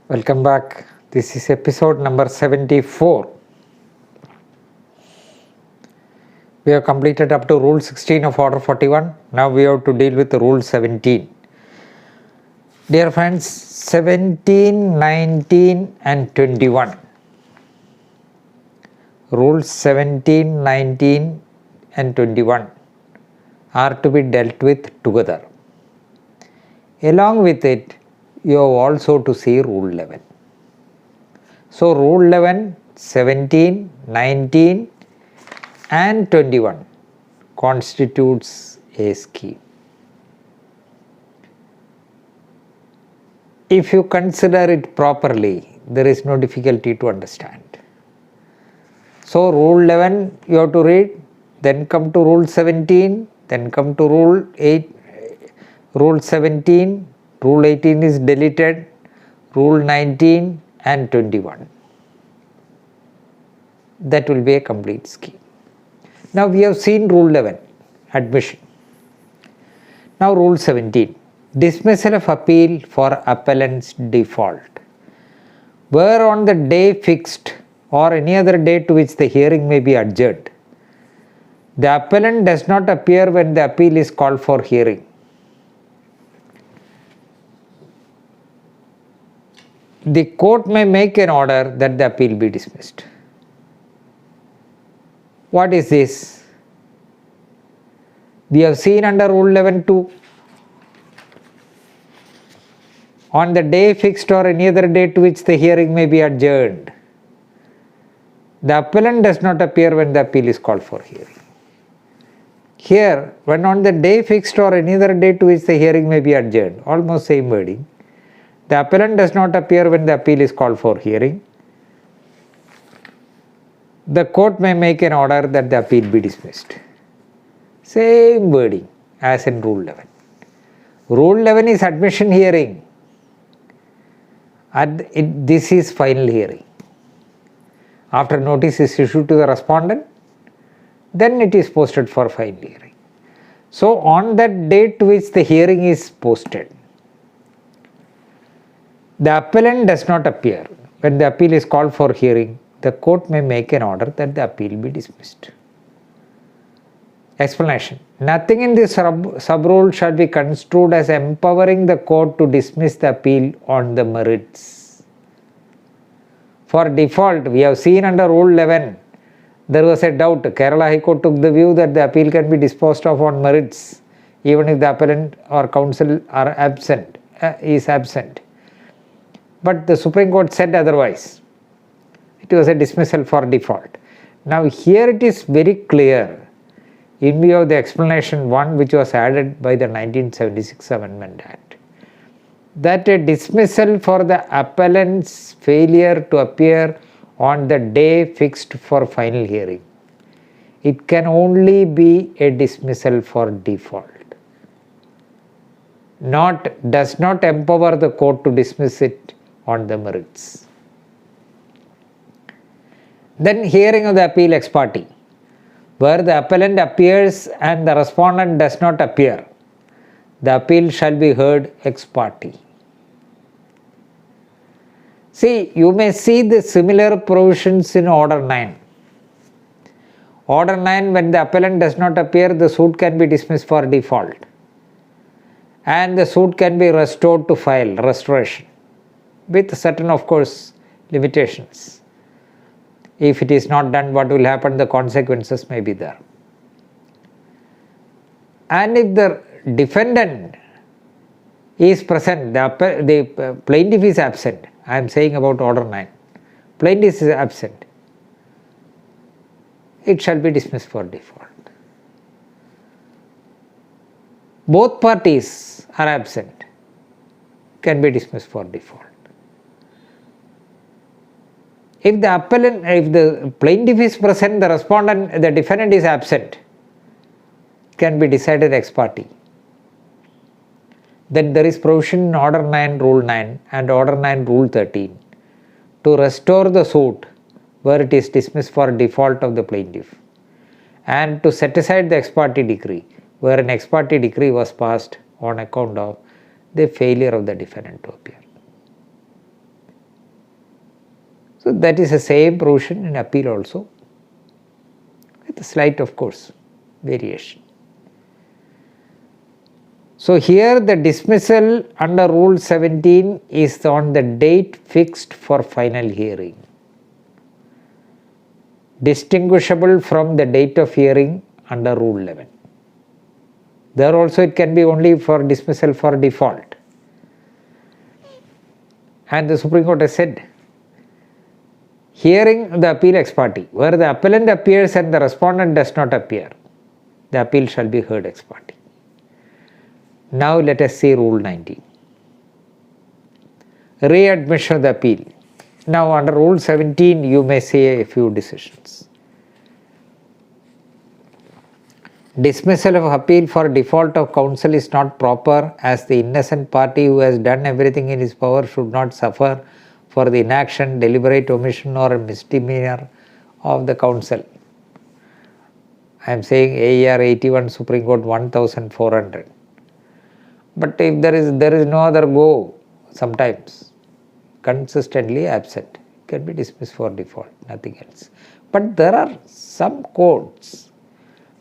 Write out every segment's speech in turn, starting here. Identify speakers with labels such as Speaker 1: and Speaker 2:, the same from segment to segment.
Speaker 1: Welcome back. This is episode number 74. We have completed up to rule 16 of order 41. Now we have to deal with rule 17. Dear friends, 17, 19 and 21. Rules 17, 19 and 21 are to be dealt with together. Along with it, you have also to see rule 11. So rule 11, 17, 19 and 21 constitutes a scheme. If you consider it properly, there is no difficulty to understand. So rule 11 you have to read, then come to rule 17, then come to rule 8, rule 17, rule 18 is deleted, rule 19 and 21. That will be a complete scheme. Now we have seen rule 11, admission. Now rule 17, dismissal of appeal for appellant's default. Where on the day fixed or any other day to which the hearing may be adjourned, the appellant does not appear when the appeal is called for hearing. The court may make an order that the appeal be dismissed. What is this? We have seen under rule 11(2). On the day fixed or any other day to which the hearing may be adjourned, the appellant does not appear when the appeal is called for hearing. Here, when on the day fixed or any other day to which the hearing may be adjourned, almost same wording, the appellant does not appear when the appeal is called for hearing. The court may make an order that the appeal be dismissed. Same wording as in rule 11. Rule 11 is admission hearing. This is final hearing. After notice is issued to the respondent, then it is posted for final hearing. So on that date to which the hearing is posted, the appellant does not appear. When the appeal is called for hearing, the court may make an order that the appeal be dismissed. Explanation. Nothing in this sub-rule shall be construed as empowering the court to dismiss the appeal on the merits. For default, we have seen under rule 11, there was a doubt. Kerala High Court took the view that the appeal can be disposed of on merits, even if the appellant or counsel is absent. But the Supreme Court said otherwise. It was a dismissal for default. Now here it is very clear, in view of the explanation 1 which was added by the 1976 Amendment Act, that a dismissal for the appellant's failure to appear on the day fixed for final hearing, it can only be a dismissal for default. Does not empower the court to dismiss it on the merits. Then hearing of the appeal ex parte, where the appellant appears and the respondent does not appear, the appeal shall be heard ex parte. See, you may see the similar provisions in order 9. Order 9, when the appellant does not appear, the suit can be dismissed for default, and the suit can be restored to file, restoration, with certain, of course, limitations. If it is not done, what will happen? The consequences may be there. And if the defendant is present, the plaintiff is absent. I am saying about order 9. Plaintiff is absent. It shall be dismissed for default. Both parties are absent. Can be dismissed for default. If the plaintiff is present, the defendant is absent, can be decided ex parte. Then there is provision in order 9 rule 9 and order 9 rule 13 to restore the suit where it is dismissed for default of the plaintiff, and to set aside the ex parte decree where an ex parte decree was passed on account of the failure of the defendant to appear. So that is the same provision in appeal also, with a slight, of course, variation. So here the dismissal under Rule 17 is on the date fixed for final hearing, distinguishable from the date of hearing under Rule 11. There also it can be only for dismissal for default. And the Supreme Court has said, hearing the appeal ex parte, where the appellant appears and the respondent does not appear, the appeal shall be heard ex parte. Now let us see Rule 19. Readmission of the appeal. Now under Rule 17 you may say a few decisions. Dismissal of appeal for default of counsel is not proper, as the innocent party who has done everything in his power should not suffer for the inaction, deliberate omission or misdemeanor of the counsel. I am saying AER 81, Supreme Court 1400. But if there is no other go, sometimes consistently absent, can be dismissed for default, nothing else. But there are some courts,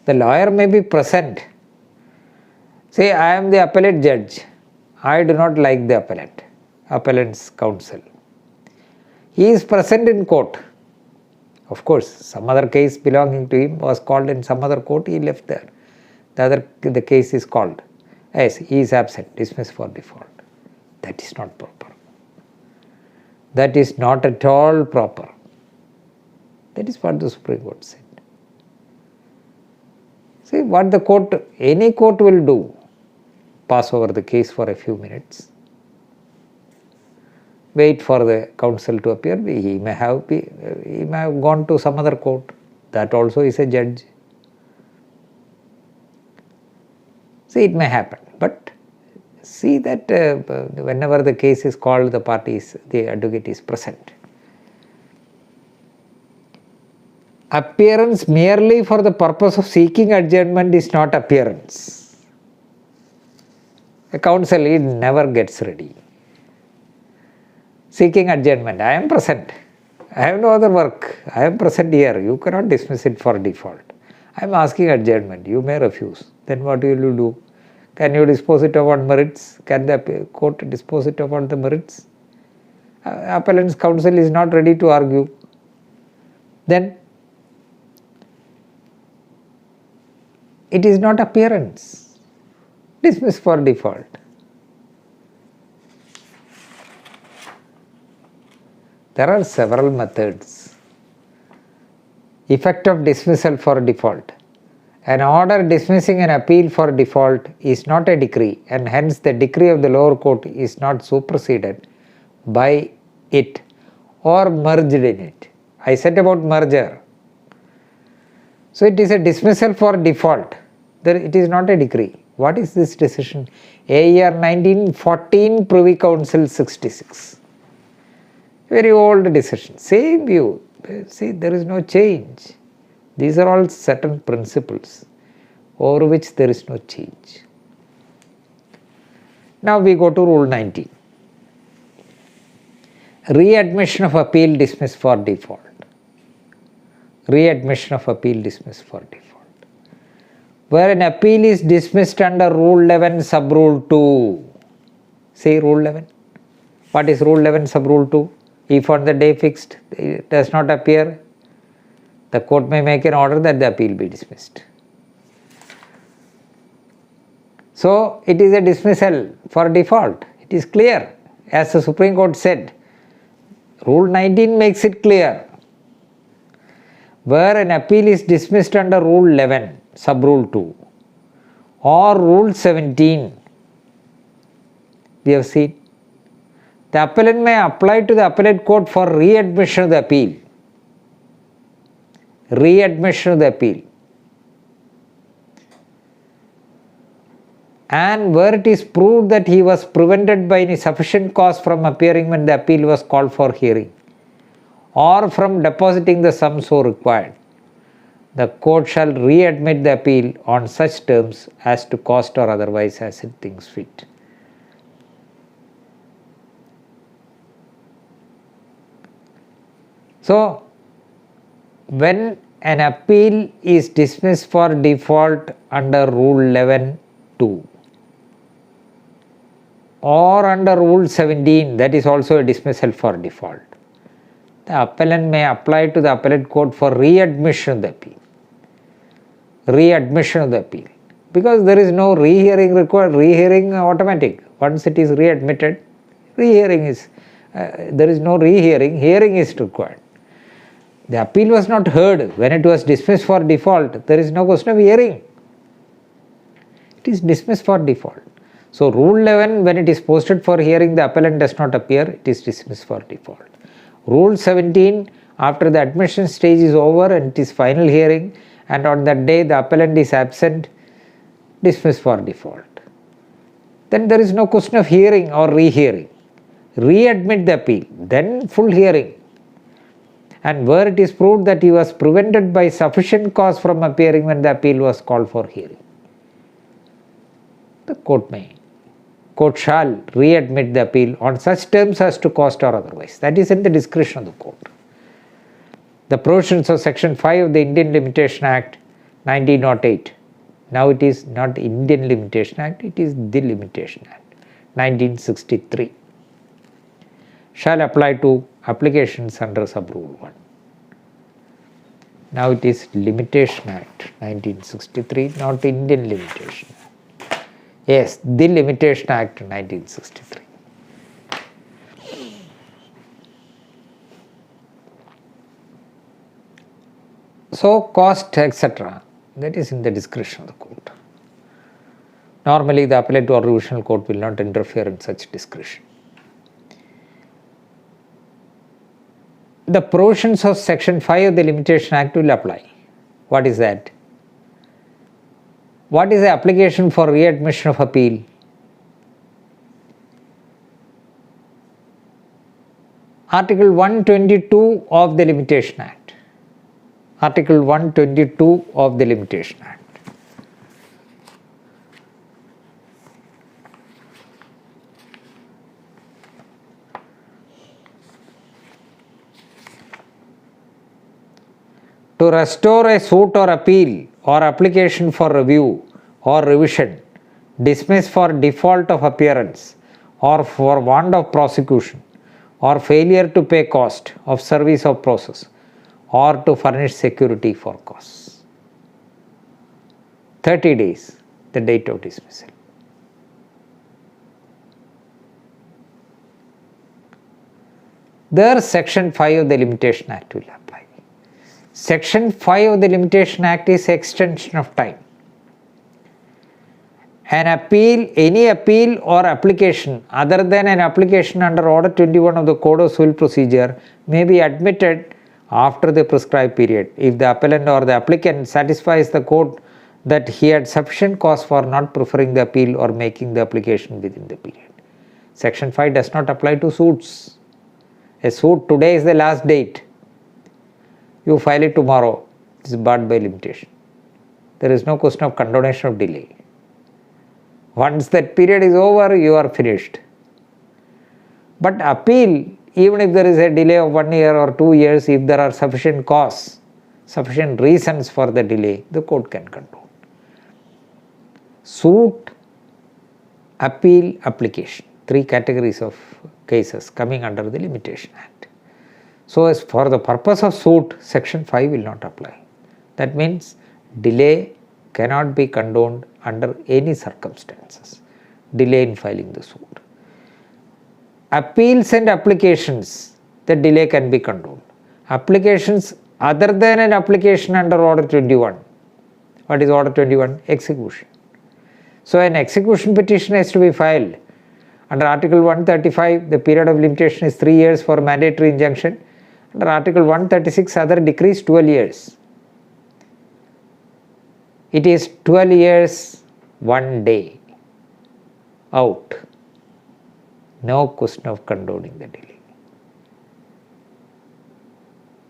Speaker 1: the lawyer may be present. Say, I am the appellate judge, I do not like the appellant's counsel. He is present in court. Of course, some other case belonging to him was called in some other court, he left there. The case is called. Yes, he is absent, dismissed for default. That is not proper. That is not at all proper. That is what the Supreme Court said. See what the court, any court will do, pass over the case for a few minutes, wait for the counsel to appear. He may have gone to some other court. That also is a judge. See, it may happen, but see that whenever the case is called, the advocate is present. Appearance merely for the purpose of seeking adjournment is not appearance. A counsel, he never gets ready. Seeking adjournment, I am present. I have no other work. I am present here. You cannot dismiss it for default. I am asking adjournment. You may refuse. Then what will you do? Can you dispose it upon merits? Can the court dispose it upon the merits? Appellant's counsel is not ready to argue. Then it is not appearance. Dismiss for default. There are several methods. Effect of dismissal for default. An order dismissing an appeal for default is not a decree, and hence the decree of the lower court is not superseded by it or merged in it. I said about merger. So it is a dismissal for default. It is not a decree. What is this decision? AER 1914, Privy Council 66. Very old decision. Same view. See, there is no change. These are all certain principles over which there is no change. Now we go to Rule 19. Readmission of appeal dismissed for default. Readmission of appeal dismissed for default. Where an appeal is dismissed under Rule 11 sub Rule 2. Say Rule 11. What is Rule 11 sub Rule 2? If on the day fixed it does not appear, the court may make an order that the appeal be dismissed. So it is a dismissal for default. It is clear. As the Supreme Court said, Rule 19 makes it clear. Where an appeal is dismissed under Rule 11, sub Rule 2 or Rule 17, we have seen, the appellant may apply to the appellate court for readmission of the appeal. Readmission of the appeal. And where it is proved that he was prevented by any sufficient cause from appearing when the appeal was called for hearing, or from depositing the sum so required, the court shall readmit the appeal on such terms as to cost or otherwise as it thinks fit. So, when an appeal is dismissed for default under Rule 11(2) or under Rule 17, that is also a dismissal for default, the appellant may apply to the appellate court for readmission of the appeal. Readmission of the appeal. Because there is no rehearing required, rehearing automatic. Once it is readmitted, rehearing is, there is no rehearing, hearing is required. The appeal was not heard when it was dismissed for default. There is no question of hearing. It is dismissed for default. So, Rule 11, when it is posted for hearing, the appellant does not appear, it is dismissed for default. Rule 17, after the admission stage is over and it is final hearing, and on that day the appellant is absent, dismissed for default. Then there is no question of hearing or rehearing. Readmit the appeal, then full hearing. And where it is proved that he was prevented by sufficient cause from appearing when the appeal was called for hearing, the court shall readmit the appeal on such terms as to cost or otherwise. That is in the discretion of the court. The provisions of Section 5 of the Indian Limitation Act 1908, now it is not Indian Limitation Act, it is the Limitation Act 1963, shall apply to applications under Sub-Rule 1. Now it is Limitation Act 1963, not Indian Limitation Act. Yes, the Limitation Act 1963. So, cost, etc., that is in the discretion of the court. Normally, the appellate or revisional court will not interfere in such discretion. The provisions of Section 5 of the Limitation Act will apply. What is that? What is the application for readmission of appeal? Article 122 of the Limitation Act. Article 122 of the Limitation Act. To restore a suit or appeal or application for review or revision, dismiss for default of appearance or for want of prosecution or failure to pay cost of service of process or to furnish security for costs. 30 days, the date of dismissal. There, Section 5 of the Limitation Act will apply. Section 5 of the Limitation Act is extension of time. An appeal, any appeal or application other than an application under Order 21 of the Code of Civil Procedure may be admitted after the prescribed period if the appellant or the applicant satisfies the court that he had sufficient cause for not preferring the appeal or making the application within the period. Section 5 does not apply to suits. A suit, today is the last date. You file it tomorrow, it is barred by limitation. There is no question of condonation of delay. Once that period is over, you are finished. But appeal, even if there is a delay of 1 year or 2 years, if there are sufficient cause, sufficient reasons for the delay, the court can condone. Suit, appeal, application, 3 categories of cases coming under the Limitation Act. So, as for the purpose of suit, Section 5 will not apply. That means delay cannot be condoned under any circumstances, delay in filing the suit. Appeals and applications, the delay can be condoned. Applications other than an application under Order 21. What is Order 21? Execution. So, an execution petition has to be filed. Under Article 135, the period of limitation is 3 years for mandatory injunction. Under Article 136, other decrees 12 years. It is 12 years, 1 day out. No question of condoning the delay.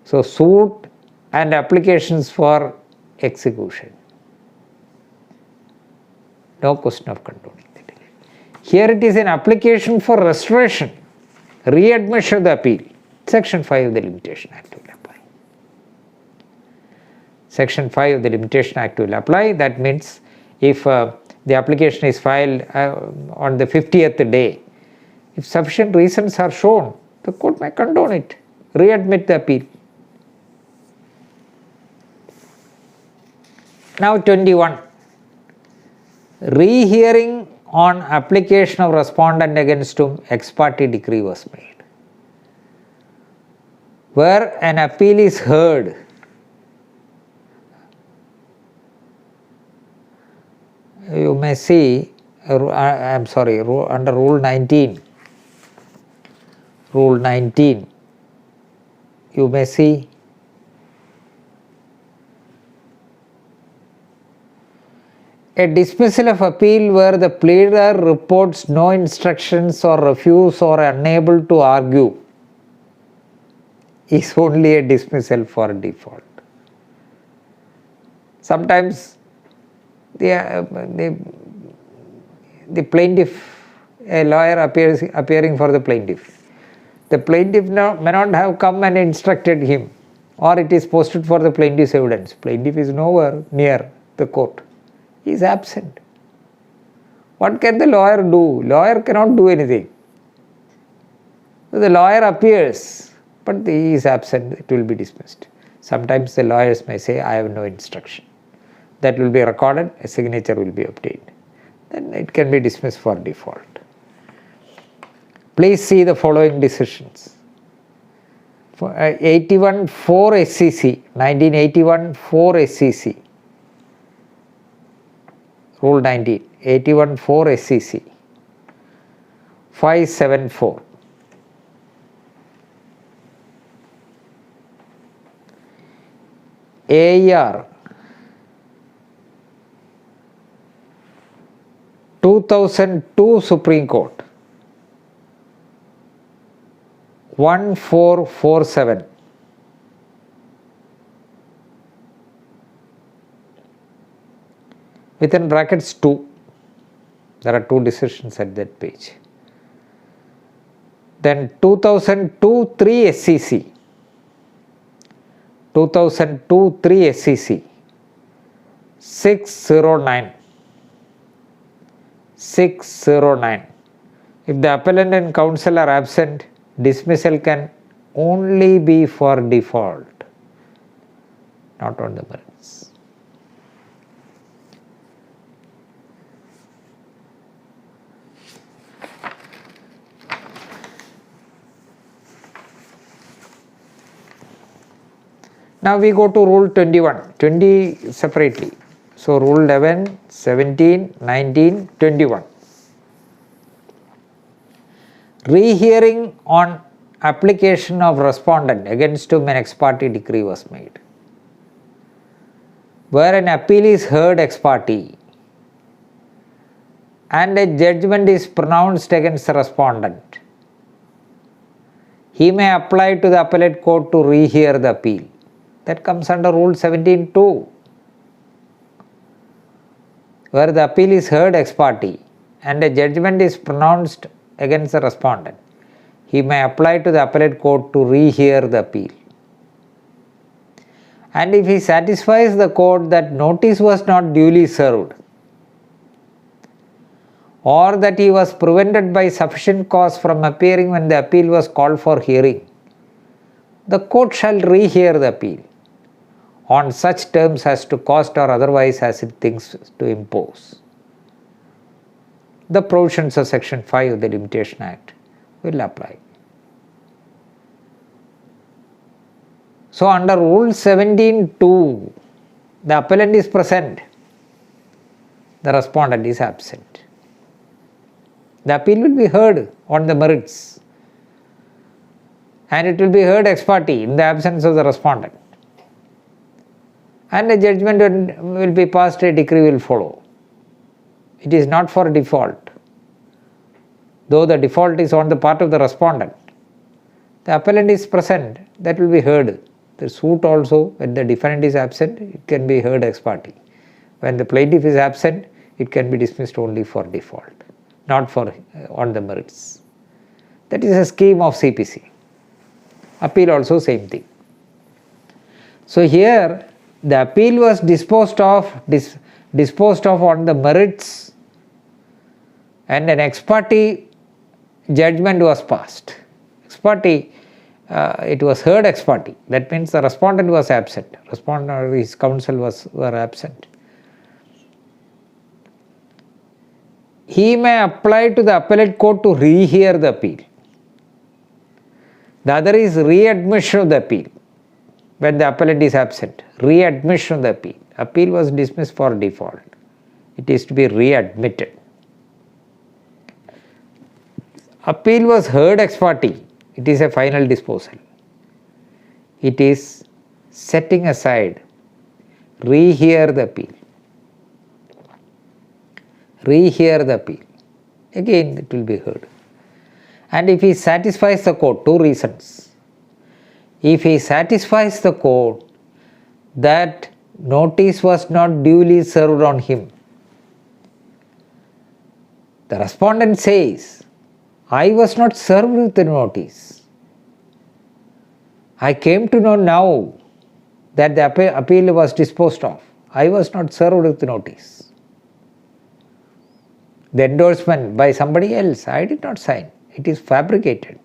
Speaker 1: So, suit and applications for execution. No question of condoning the delay. Here it is an application for restoration, readmission of the appeal. Section 5 of the Limitation Act will apply. Section 5 of the Limitation Act will apply. That means if the application is filed on the 50th day, if sufficient reasons are shown, the court may condone it, readmit the appeal. Now 21. Rehearing on application of respondent against whom ex parte decree was made. Where an appeal is heard, you may see, under Rule 19, you may see a dismissal of appeal where the pleader reports no instructions or refuse or unable to argue is only a dismissal for default. Sometimes the plaintiff, a lawyer appearing for the plaintiff. The plaintiff may not have come and instructed him, or it is posted for the plaintiff's evidence. Plaintiff is nowhere near the court. He is absent. What can the lawyer do? Lawyer cannot do anything. So the lawyer appears, but he is absent, it will be dismissed. Sometimes the lawyers may say, I have no instruction. That will be recorded, a signature will be obtained. Then it can be dismissed for default. Please see the following decisions. 81 4 SCC, 1981 4 SCC. Rule 19, 81 4 SCC, 574. AR 2002 Supreme Court 1447. Within brackets 2, there are 2 decisions at that page. Then 2002 3 SCC, 2002 3 SCC, 609. If the appellant and counsel are absent, dismissal can only be for default, not on the merits. Now we go to Rule 21, 20 separately. So Rule 11, 17, 19, 21. Rehearing on application of respondent against whom an ex parte decree was made. Where an appeal is heard ex parte and a judgment is pronounced against the respondent, he may apply to the appellate court to rehear the appeal. That comes under Rule 17(2). Where the appeal is heard ex parte and a judgment is pronounced against the respondent, he may apply to the appellate court to rehear the appeal. And if he satisfies the court that notice was not duly served, or that he was prevented by sufficient cause from appearing when the appeal was called for hearing, the court shall rehear the appeal on such terms as to cost or otherwise as it thinks to impose. The provisions of Section 5 of the Limitation Act will apply. So under Rule 17(2), the appellant is present, the respondent is absent. The appeal will be heard on the merits, and it will be heard ex parte in the absence of the respondent. And a judgment will be passed, a decree will follow. It is not for default. Though the default is on the part of the respondent, the appellant is present, that will be heard. The suit also, when the defendant is absent, it can be heard ex parte. When the plaintiff is absent, it can be dismissed only for default, not for on the merits. That is a scheme of CPC. Appeal also same thing. So here the appeal was disposed of on the merits, and an ex parte judgment was passed. Ex parte, it was heard ex parte. That means the respondent was absent. Respondent or his counsel were absent. He may apply to the appellate court to rehear the appeal. The other is readmission of the appeal. When the appellate is absent, readmission of the appeal. Appeal was dismissed for default. It is to be readmitted. Appeal was heard ex parte. It is a final disposal. It is setting aside, rehear the appeal. Rehear the appeal. Again it will be heard. And if he satisfies the court, 2 reasons. If he satisfies the court that notice was not duly served on him, the respondent says, I was not served with the notice. I came to know now that the appeal was disposed of. I was not served with the notice. The endorsement by somebody else, I did not sign. It is fabricated.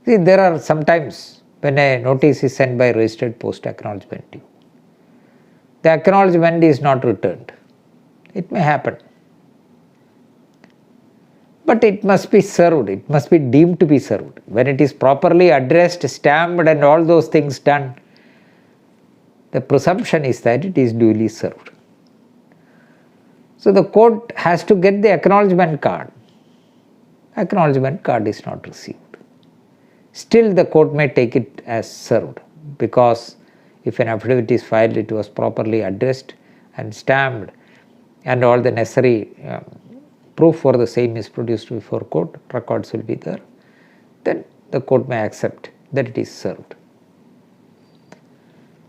Speaker 1: See, there are sometimes when a notice is sent by registered post acknowledgement due, the acknowledgement is not returned. It may happen. But it must be served. It must be deemed to be served. When it is properly addressed, stamped and all those things done, the presumption is that it is duly served. So the court has to get the acknowledgement card. Acknowledgement card is not received. Still the court may take it as served, because if an affidavit is filed, it was properly addressed and stamped, and all the necessary proof for the same is produced before court, records will be there, then the court may accept that it is served.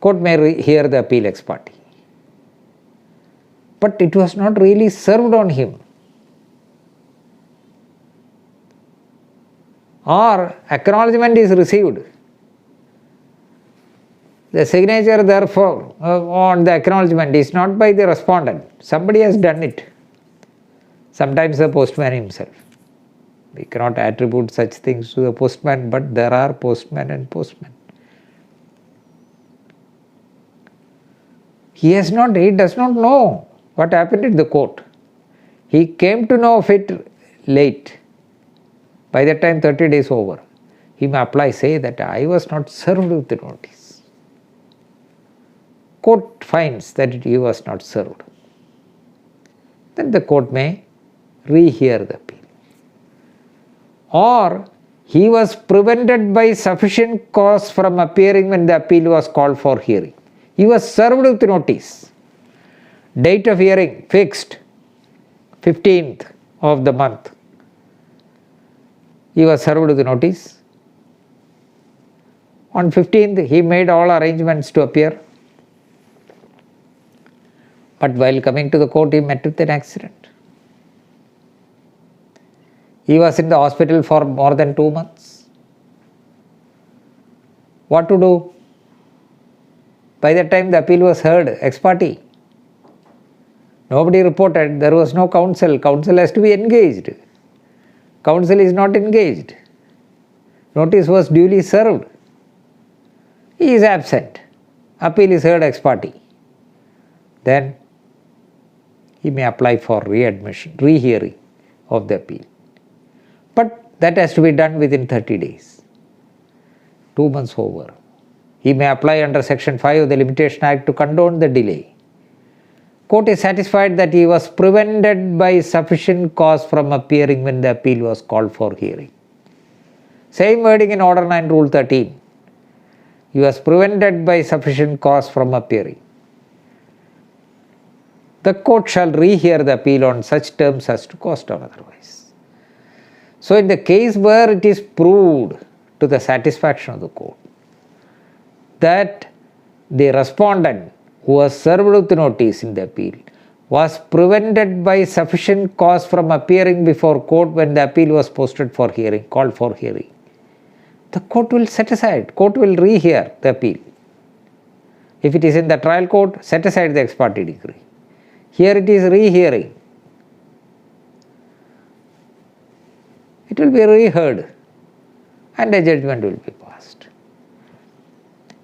Speaker 1: Court may hear the appeal ex parte. But it was not really served on him. Or acknowledgement is received. The signature therefore on the acknowledgement is not by the respondent. Somebody has done it. Sometimes the postman himself. We cannot attribute such things to the postman, but there are postmen and postmen. He does not know what happened in the court. He came to know of it late. By that time 30 days over. He may apply, say that I was not served with the notice. Court finds that he was not served. Then the court may rehear the appeal. Or he was prevented by sufficient cause from appearing when the appeal was called for hearing. He was served with notice. Date of hearing fixed, 15th of the month. He was served with notice. On 15th, he made all arrangements to appear. But while coming to the court, he met with an accident. He was in the hospital for more than 2 months. What to do? By that time, the appeal was heard ex parte. Nobody reported, there was no counsel. Counsel has to be engaged. Counsel is not engaged. Notice was duly served. He is absent. Appeal is heard ex parte. Then he may apply for rehearing of the appeal. But that has to be done within 30 days. 2 months over. He may apply under Section 5 of the Limitation Act to condone the delay. Court is satisfied that he was prevented by sufficient cause from appearing when the appeal was called for hearing. Same wording in Order 9, Rule 13. He was prevented by sufficient cause from appearing. The court shall rehear the appeal on such terms as to cost or otherwise. So in the case where it is proved to the satisfaction of the court that the respondent who was served with notice in the appeal was prevented by sufficient cause from appearing before court when the appeal was posted for hearing, called for hearing, the court will set aside, court will rehear the appeal. If it is in the trial court, set aside the ex parte decree. Here it is rehearing. It will be reheard and a judgment will be passed.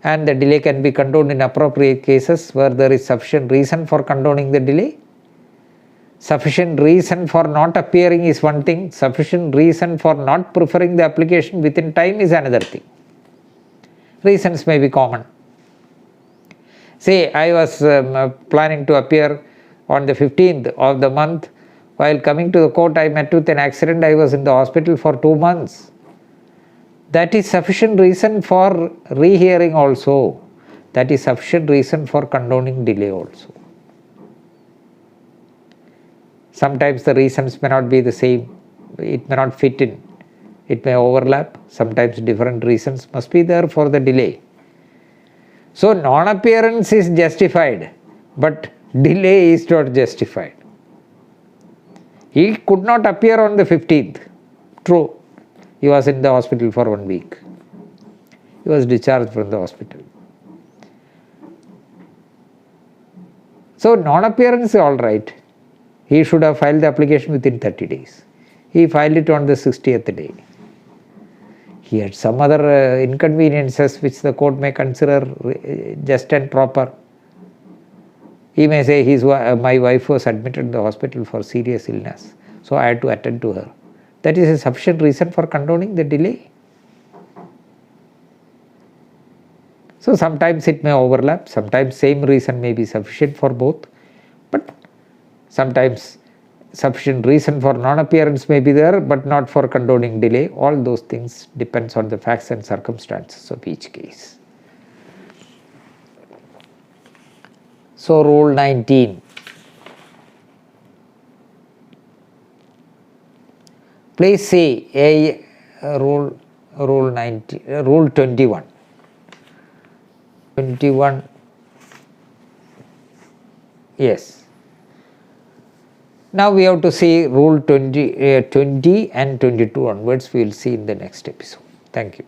Speaker 1: And the delay can be condoned in appropriate cases where there is sufficient reason for condoning the delay. Sufficient reason for not appearing is one thing, sufficient reason for not preferring the application within time is another thing. Reasons may be common. Say I was planning to appear on the 15th of the month. While coming to the court, I met with an accident. I was in the hospital for 2 months. That is sufficient reason for rehearing also. That is sufficient reason for condoning delay also. Sometimes the reasons may not be the same. It may not fit in. It may overlap. Sometimes different reasons must be there for the delay. So non-appearance is justified, but delay is not justified. He could not appear on the 15th. True. He was in the hospital for 1 week. He was discharged from the hospital. So non-appearance is all right. He should have filed the application within 30 days. He filed it on the 60th day. He had some other inconveniences which the court may consider just and proper. He may say, my wife was admitted in the hospital for serious illness, so I had to attend to her. That is a sufficient reason for condoning the delay. So sometimes it may overlap, sometimes same reason may be sufficient for both, but sometimes sufficient reason for non-appearance may be there, but not for condoning delay. All those things depends on the facts and circumstances of each case. So rule 19. Please see rule 21. 21. Yes. Now we have to see rule 20 and 22 onwards. We will see in the next episode. Thank you.